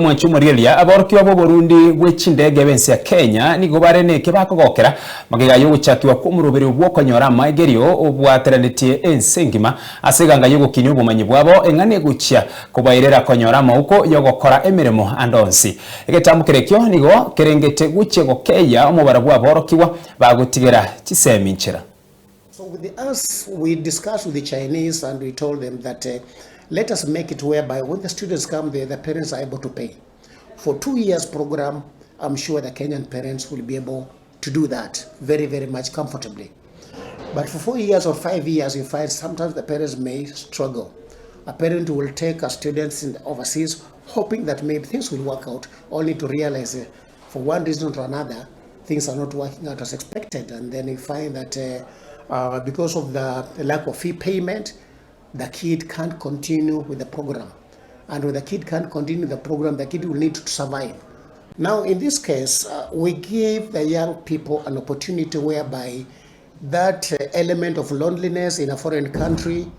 Mwanchu Murilia aborokiwa bo Burundi w'echindege bensi ya Kenya nigo bareneke bakogokera magega yo guchakiwa ku murubiri bwo KONYORA AMAEGERIO obwateranĩtie ensengima aseganga yo gukinya Obomanyi bwabo eng'ane guchia kubairera KONYORA AMAUKO yo gukora emirimo andonsi egetambukirekyo nigo kerengete guche gokeya omubara bwa aborokiwa bagutigera chisemi nchera. So with us, we discussed with the Chinese and we told them that let us make it whereby when the students come there, the parents are able to pay. For 2 years program, I'm sure the Kenyan parents will be able to do that very, very much comfortably. But for 4 years or 5 years, you find sometimes the parents may struggle. A parent will take a student in overseas, hoping that maybe things will work out, only to realize for one reason or another, things are not working out as expected. And then you find that because of the lack of fee payment, the kid can't continue with the program. And when the kid can't continue the program, the kid will need to survive. Now, in this case, we give the young people an opportunity whereby that element of loneliness in a foreign country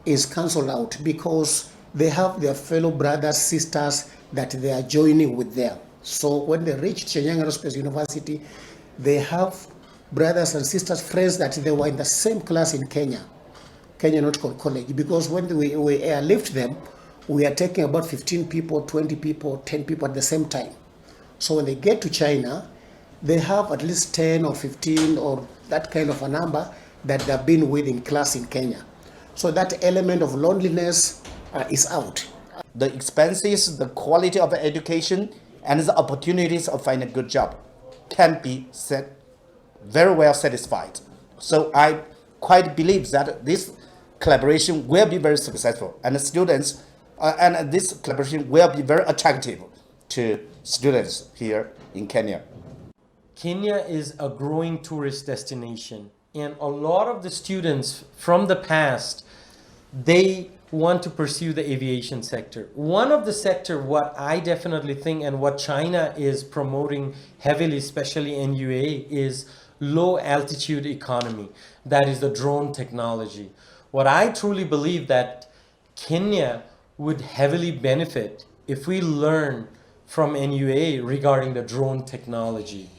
is cancelled out because they have their fellow brothers, sisters that they are joining with them. So when they reach Chenyang Aerospace University, they have brothers and sisters, friends that they were in the same class in Kenya Nautical College, because when we airlift them, we are taking about 15 people, 20 people, 10 people at the same time. So when they get to China, they have at least 10 or 15 or that kind of a number that they've been with in class in Kenya. So that element of loneliness is out. The expenses, the quality of education, and the opportunities of finding a good job can be very well satisfied. So I quite believe that this collaboration will be very successful, and the students and this collaboration will be very attractive to students here in Kenya. Kenya is a growing tourist destination, and a lot of the students from the past, they want to pursue the aviation sector. One of the sector, what I definitely think and what China is promoting heavily, especially in UAE, is low altitude economy. That is the drone technology. What I truly believe that Kenya would heavily benefit if we learn from NUA regarding the drone technology.